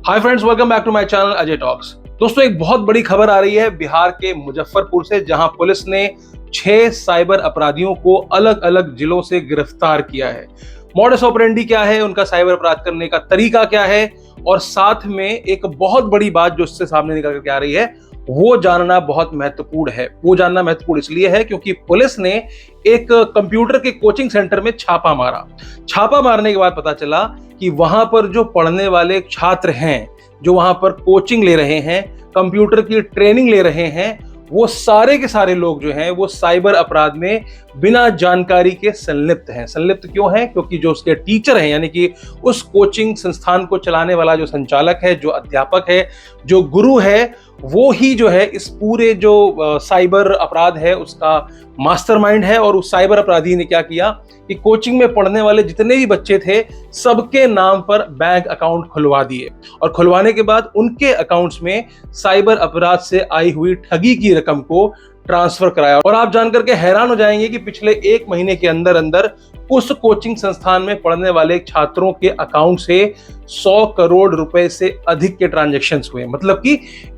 Hi friends, welcome back to my channel Ajay Talks. दोस्तों, एक बहुत बड़ी खबर आ रही है बिहार के मुजफ्फरपुर से, जहां पुलिस ने 6 साइबर अपराधियों को अलग अलग जिलों से गिरफ्तार किया है। मॉडस ऑपरेंडी क्या है, उनका साइबर अपराध करने का तरीका क्या है, और साथ में एक बहुत बड़ी बात जो इससे सामने निकल करके आ रही है वो जानना बहुत महत्वपूर्ण है। वो जानना महत्वपूर्ण इसलिए है क्योंकि पुलिस ने एक कंप्यूटर के कोचिंग सेंटर में छापा मारा। छापा मारने के बाद पता चला कि वहां पर जो पढ़ने वाले छात्र हैं, जो वहां पर कोचिंग ले रहे हैं, कंप्यूटर की ट्रेनिंग ले रहे हैं, वो सारे के सारे लोग जो हैं वो साइबर अपराध में बिना जानकारी के संलिप्त हैं। संलिप्त क्यों हैं? क्योंकि जो उसके टीचर हैं, यानी कि उस कोचिंग संस्थान को चलाने वाला जो संचालक है, जो अध्यापक है, जो गुरु है, वो ही जो है इस पूरे जो साइबर अपराध है उसका मास्टरमाइंड है। और उस साइबर अपराधी ने क्या किया कि कोचिंग में पढ़ने वाले जितने भी बच्चे थे सबके नाम पर बैंक अकाउंट खुलवा दिए, और खुलवाने के बाद उनके अकाउंट्स में साइबर अपराध से आई हुई ठगी की रकम को ट्रांसफर कराया। और आप जानकर के हैरान हो जाएंगे कि पिछले 1 महीने के अंदर अंदर उस कोचिंग संस्थान में पढ़ने वाले छात्रों के अकाउंट से 100 करोड़ रुपए से अधिक के ट्रांजैक्शंस हुए। मतलब कि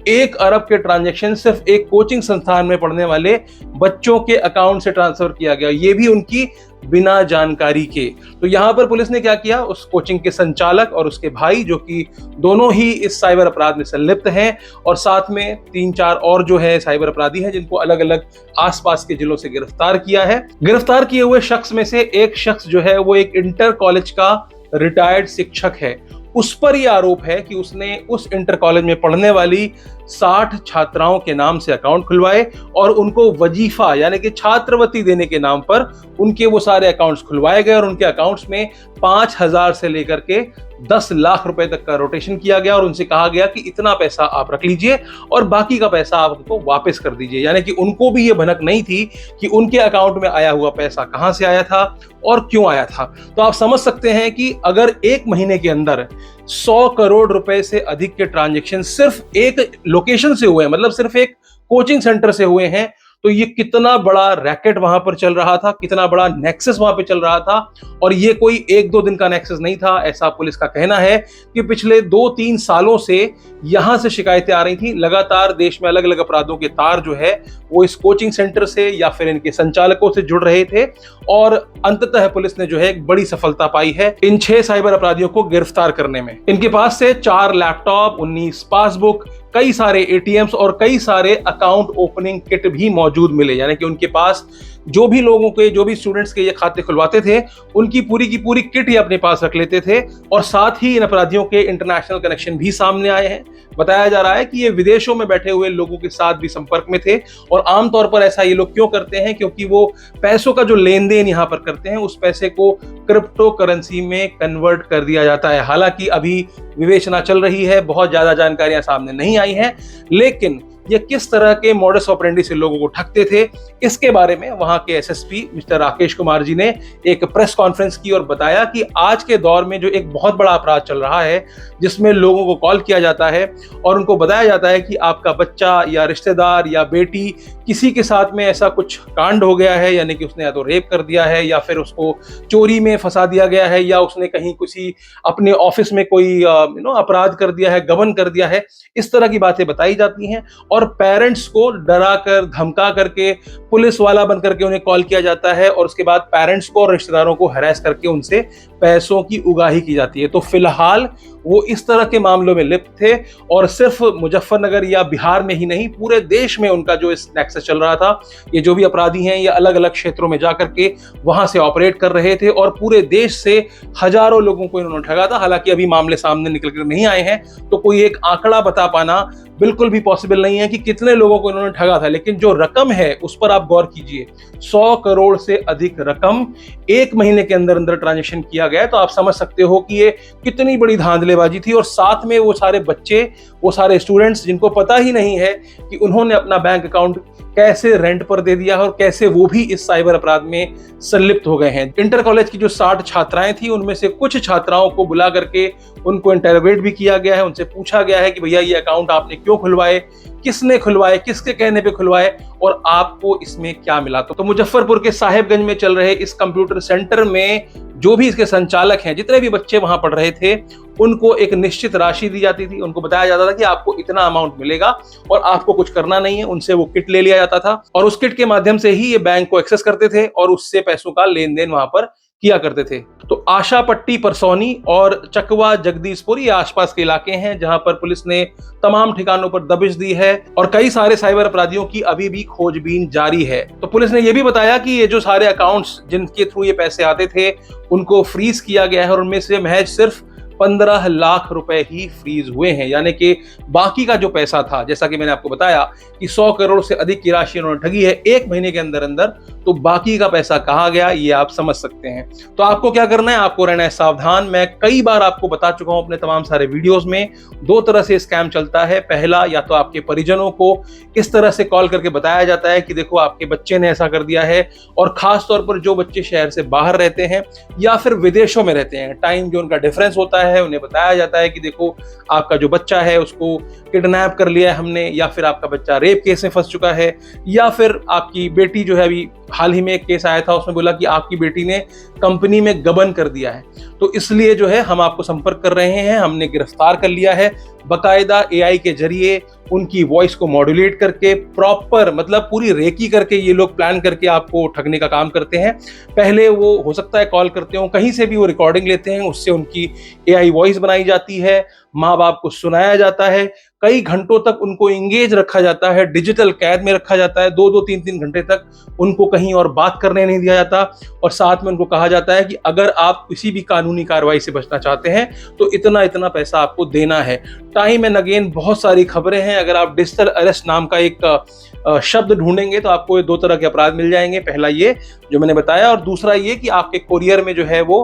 1 अरब के ट्रांजैक्शन सिर्फ एक कोचिंग संस्थान में पढ़ने वाले बच्चों के अकाउंट से ट्रांसफर किया गया, ये भी उनकी बिना जानकारी के। तो यहां पर पुलिस ने क्या किया, उस कोचिंग के संचालक और उसके भाई, जो कि दोनों ही इस साइबर अपराध में संलिप्त हैं, और साथ में 3-4 और जो है साइबर अपराधी हैं, जिनको अलग अलग आसपास के जिलों से गिरफ्तार किया है। गिरफ्तार किए हुए शख्स में से एक शख्स जो है वो एक इंटर कॉलेज का रिटायर्ड शिक्षक है। उस पर यह आरोप है कि उसने उस इंटर कॉलेज में पढ़ने वाली 60 छात्राओं के नाम से अकाउंट खुलवाए और उनको वजीफा यानी कि छात्रवृत्ति देने के नाम पर उनके वो सारे अकाउंट्स खुलवाए गए, और उनके अकाउंट्स में 5,000 से लेकर के 10 लाख रुपए तक का रोटेशन किया गया, और उनसे कहा गया कि इतना पैसा आप रख लीजिए और बाकी का पैसा आप उनको वापस कर दीजिए। यानी कि उनको भी ये भनक नहीं थी कि उनके अकाउंट में आया हुआ पैसा कहां से आया था और क्यों आया था। तो आप समझ सकते हैं कि अगर 1 महीने के अंदर 100 करोड़ रुपए से अधिक के ट्रांजैक्शन सिर्फ एक लोकेशन से हुए हैं, मतलब सिर्फ एक कोचिंग सेंटर से हुए हैं, तो ये कितना बड़ा रैकेट वहां पर चल रहा था, कितना बड़ा नेक्सस वहां पे चल रहा था। और ये कोई 1-2 दिन का नेक्सस नहीं था, ऐसा पुलिस का कहना है कि पिछले 2-3 सालों से यहां से शिकायतें आ रही थी। लगातार देश में अलग अलग अपराधों के तार जो है वो इस कोचिंग सेंटर से या फिर इनके संचालकों से जुड़ रहे थे, और अंततः पुलिस ने जो है एक बड़ी सफलता पाई है इन 6 साइबर अपराधियों को गिरफ्तार करने में। इनके पास से 4 लैपटॉप, 19 पासबुक, कई सारे एटीएम्स और कई सारे अकाउंट ओपनिंग किट भी मौजूद मिले। यानी कि उनके पास जो भी लोगों के, जो भी स्टूडेंट्स के ये खाते खुलवाते थे, उनकी पूरी की पूरी किट ही अपने पास रख लेते थे। और साथ ही इन अपराधियों के इंटरनेशनल कनेक्शन भी सामने आए हैं। बताया जा रहा है कि ये विदेशों में बैठे हुए लोगों के साथ भी संपर्क में थे, और आमतौर पर ऐसा ये लोग क्यों करते हैं, क्योंकि वो पैसों का जो लेन देन यहाँ पर करते हैं उस पैसे को क्रिप्टो करेंसी में कन्वर्ट कर दिया जाता है। हालांकि अभी विवेचना चल रही है, बहुत ज्यादा जानकारियां सामने नहीं आई हैं, लेकिन ये किस तरह के मॉडस ऑपरेंडी से लोगों को ठगते थे, इसके बारे में वहां के एसएसपी मिस्टर राकेश कुमार जी ने एक प्रेस कॉन्फ्रेंस की और बताया कि आज के दौर में जो एक बहुत बड़ा अपराध चल रहा है, जिसमें लोगों को कॉल किया जाता है और उनको बताया जाता है कि आपका बच्चा या रिश्तेदार या बेटी किसी के साथ में ऐसा कुछ कांड हो गया है, यानी कि उसने या तो रेप कर दिया है, या फिर उसको चोरी में फंसा दिया गया है, या उसने कहीं किसी अपने ऑफिस में कोई अपराध कर दिया है, गबन कर दिया है, इस तरह की बातें बताई जाती हैं। और पेरेंट्स को डरा कर, धमका करके, पुलिस वाला बन करके उन्हें कॉल किया जाता है, और उसके बाद पेरेंट्स को और रिश्तेदारों को हैरेस करके उनसे पैसों की उगाही की जाती है। तो फिलहाल वो इस तरह के मामलों में लिप्त थे, और सिर्फ मुजफ्फरनगर या बिहार में ही नहीं, पूरे देश में उनका जो इस नेक्सस चल रहा था। ये जो भी अपराधी हैं ये अलग अलग क्षेत्रों में जाकर के वहां से ऑपरेट कर रहे थे, और पूरे देश से हजारों लोगों को इन्होंने ठगा था। हालांकि अभी मामले सामने निकल कर नहीं आए हैं, तो कोई एक आंकड़ा बता पाना बिल्कुल भी पॉसिबल नहीं है कि कितने लोगों को इन्होंने ठगा था। लेकिन जो रकम है उस पर आप गौर कीजिए, 100 करोड़ से अधिक रकम 1 महीने के अंदर अंदर ट्रांजेक्शन किया गया। तो आप समझ सकते हो कि ये कितनी बड़ी धांधलेबाजी थी। और साथ में वो सारे बच्चे, वो सारे स्टूडेंट्स जिनको पता ही नहीं है कि उन्होंने अपना बैंक अकाउंट कैसे रेंट पर दे दिया है और कैसे वो भी इस साइबर अपराध में संलिप्त हो गए हैं। इंटर कॉलेज की जो 60 छात्राएं थी, उनमें से कुछ छात्राओं को बुला करके उनको इंटरोगेट भी किया गया है, उनसे पूछा गया है कि भैया ये अकाउंट आपने क्यों खुलवाए, किसने खुलवाए, किसके कहने पे खुलवाए और आपको इसमें क्या मिला। तो मुजफ्फरपुर के साहेबगंज में चल रहे इस कंप्यूटर सेंटर में जो भी इसके संचालक हैं, जितने भी बच्चे वहां पढ़ रहे थे, उनको एक निश्चित राशि दी जाती थी। उनको बताया जाता था कि आपको इतना अमाउंट मिलेगा और आपको कुछ करना नहीं है। उनसे वो किट ले लिया जाता था और उस किट के माध्यम से ही ये बैंक को एक्सेस करते थे और उससे पैसों का लेन देन वहां पर किया करते थे। तो आशापट्टी, परसौनी और चकवा, जगदीशपुर ये आसपास के इलाके हैं जहां पर पुलिस ने तमाम ठिकानों पर दबिश दी है और कई सारे साइबर अपराधियों की अभी भी खोजबीन जारी है। तो पुलिस ने यह भी बताया कि ये जो सारे अकाउंट्स जिनके थ्रू ये पैसे आते थे उनको फ्रीज किया गया है और उनमें से महज सिर्फ 15 लाख रुपए ही फ्रीज हुए हैं, यानी कि बाकी का जो पैसा था, जैसा कि मैंने आपको बताया कि 100 करोड़ से अधिक की राशि उन्होंने ठगी है 1 महीने के अंदर अंदर, तो बाकी का पैसा कहाँ गया ये आप समझ सकते हैं। तो आपको क्या करना है, आपको रहना है सावधान। मैं कई बार आपको बता चुका हूं अपने तमाम सारे वीडियोस में, 2 तरह से स्कैम चलता है। पहला, या तो आपके परिजनों को इस तरह से कॉल करके बताया जाता है कि देखो आपके बच्चे ने ऐसा कर दिया है, और खास तौर पर जो बच्चे शहर से बाहर रहते हैं या फिर विदेशों में रहते हैं, टाइम जो उनका डिफरेंस होता है, उन्हें बताया जाता है कि देखो आपका जो बच्चा है उसको किडनैप कर लिया है हमने, या फिर आपका बच्चा रेप केस में फंस चुका है, या फिर आपकी बेटी जो है, अभी हाल ही में एक केस आया था उसमें बोला कि आपकी बेटी ने कंपनी में गबन कर दिया है, तो इसलिए जो है हम आपको संपर्क कर रहे हैं, हमने गिरफ्तार कर लिया है। बकायदा एआई के जरिए उनकी वॉइस को मॉड्यूलेट करके प्रॉपर, मतलब पूरी रेकी करके ये लोग प्लान करके आपको ठगने का काम करते हैं। पहले वो हो सकता है कॉल करते हो, कहीं से भी वो रिकॉर्डिंग लेते हैं, उससे उनकी एआई वॉइस बनाई जाती है, माँ बाप को सुनाया जाता है, कई घंटों तक उनको इंगेज रखा जाता है, डिजिटल कैद में रखा जाता है, 2-2, 3-3 घंटे तक उनको कहीं और बात करने नहीं दिया जाता, और साथ में उनको कहा जाता है कि अगर आप किसी भी कानूनी कार्रवाई से बचना चाहते हैं तो इतना इतना पैसा आपको देना है। टाइम एंड अगेन बहुत सारी खबरें हैं। अगर आप डिजिटल अरेस्ट नाम का एक शब्द ढूंढेंगे तो आपको ये 2 तरह के अपराध मिल जाएंगे। पहला ये जो मैंने बताया, और दूसरा ये कि आपके कोरियर में जो है वो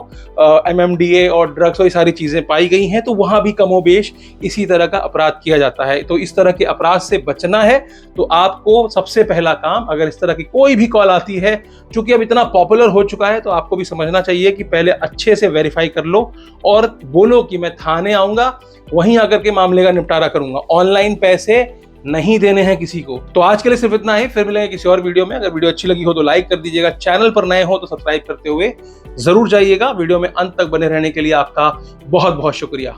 MMDA और ड्रग्स और ये सारी चीजें पाई गई हैं, तो वहां भी कमोबेश इसी तरह का अपराध किया जाता है। तो इस तरह के अपराध से बचना है तो आपको सबसे पहला काम, अगर इस तरह की कोई भी कॉल आती है, चूंकि अब इतना पॉपुलर हो चुका है, तो आपको भी समझना चाहिए कि पहले अच्छे से वेरीफाई कर लो और बोलो कि मैं थाने आऊंगा, वहीं आकर के मामले का निपटारा करूंगा, ऑनलाइन पैसे नहीं देने हैं किसी को। तो आज के लिए सिर्फ इतना ही, फिर मिलेंगे किसी और वीडियो में। अगर वीडियो अच्छी लगी हो तो लाइक कर दीजिएगा, चैनल पर नए हो तो सब्सक्राइब करते हुए जरूर जाइएगा। वीडियो में अंत तक बने रहने के लिए आपका बहुत बहुत शुक्रिया।